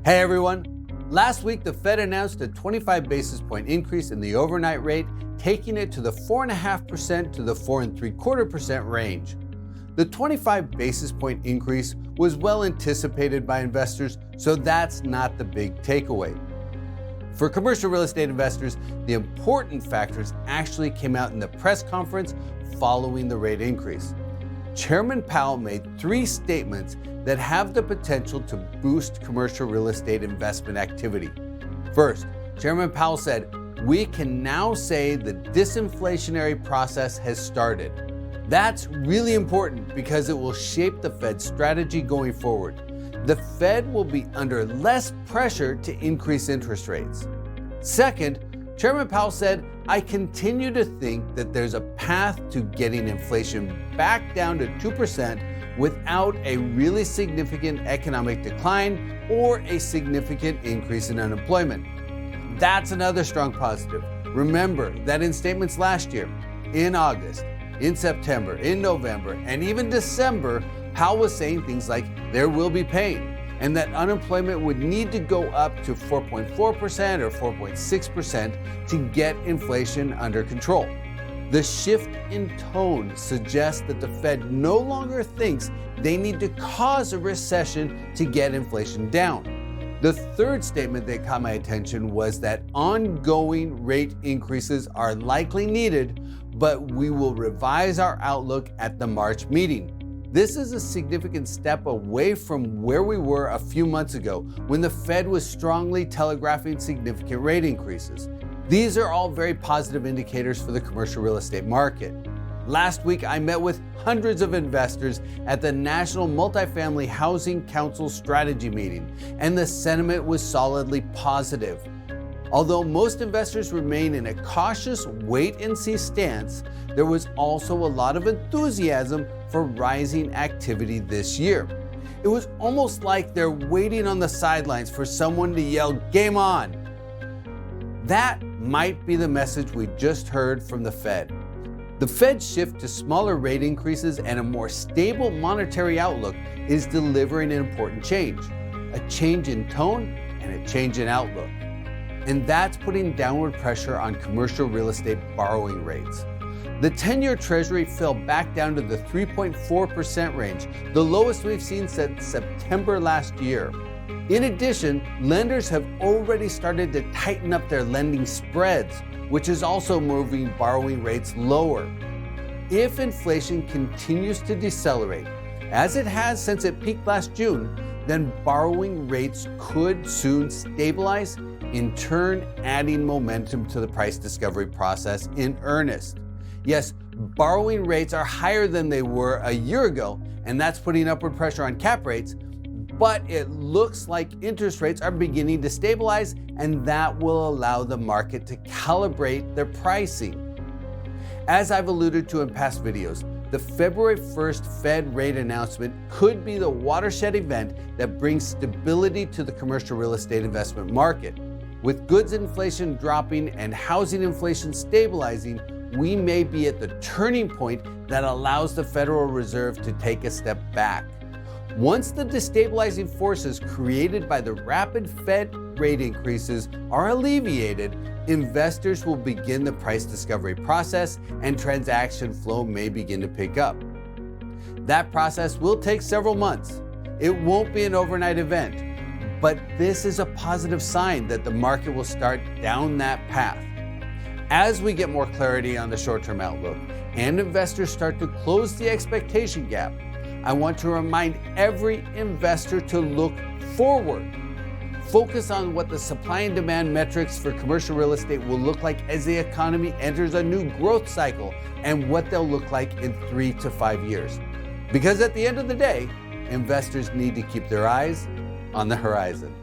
Hey everyone! Last week, the Fed announced a 25 basis point increase in the overnight rate, taking it to the 4.5% to the 4.75% range. The 25 basis point increase was well anticipated by investors, so that's not the big takeaway. For commercial real estate investors, the important factors actually came out in the press conference following the rate increase. Chairman Powell made three statements that have the potential to boost commercial real estate investment activity. First, Chairman Powell said, "We can now say the disinflationary process has started." That's really important because it will shape the Fed's strategy going forward. The Fed will be under less pressure to increase interest rates. Second, Chairman Powell said, "I continue to think that there's a path to getting inflation back down to 2% without a really significant economic decline or a significant increase in unemployment." That's another strong positive. Remember that in statements last year, in August, in September, in November, and even December, Powell was saying things like there will be pain and that unemployment would need to go up to 4.4% or 4.6% to get inflation under control. The shift in tone suggests that the Fed no longer thinks they need to cause a recession to get inflation down. The third statement that caught my attention was that ongoing rate increases are likely needed, but we will revise our outlook at the March meeting. This is a significant step away from where we were a few months ago when the Fed was strongly telegraphing significant rate increases. These are all very positive indicators for the commercial real estate market. Last week, I met with hundreds of investors at the National Multifamily Housing Council Strategy Meeting, and the sentiment was solidly positive. Although most investors remain in a cautious wait-and-see stance, there was also a lot of enthusiasm for rising activity this year. It was almost like they're waiting on the sidelines for someone to yell, "Game on!" That might be the message we just heard from the Fed. The Fed's shift to smaller rate increases and a more stable monetary outlook is delivering an important change, a change in tone and a change in outlook. And that's putting downward pressure on commercial real estate borrowing rates. The 10-year Treasury fell back down to the 3.4% range, the lowest we've seen since September last year. In addition, lenders have already started to tighten up their lending spreads, which is also moving borrowing rates lower. If inflation continues to decelerate, as it has since it peaked last June, then borrowing rates could soon stabilize, in turn adding momentum to the price discovery process in earnest. Yes, borrowing rates are higher than they were a year ago, and that's putting upward pressure on cap rates, but it looks like interest rates are beginning to stabilize, and that will allow the market to calibrate their pricing. As I've alluded to in past videos, the February 1st Fed rate announcement could be the watershed event that brings stability to the commercial real estate investment market. With goods inflation dropping and housing inflation stabilizing, we may be at the turning point that allows the Federal Reserve to take a step back. Once the destabilizing forces created by the rapid Fed rate increases are alleviated, investors will begin the price discovery process and transaction flow may begin to pick up. That process will take several months. It won't be an overnight event, but this is a positive sign that the market will start down that path. As we get more clarity on the short-term outlook and investors start to close the expectation gap, I want to remind every investor to look forward. Focus on what the supply and demand metrics for commercial real estate will look like as the economy enters a new growth cycle and what they'll look like in 3 to 5 years. Because at the end of the day, investors need to keep their eyes on the horizon.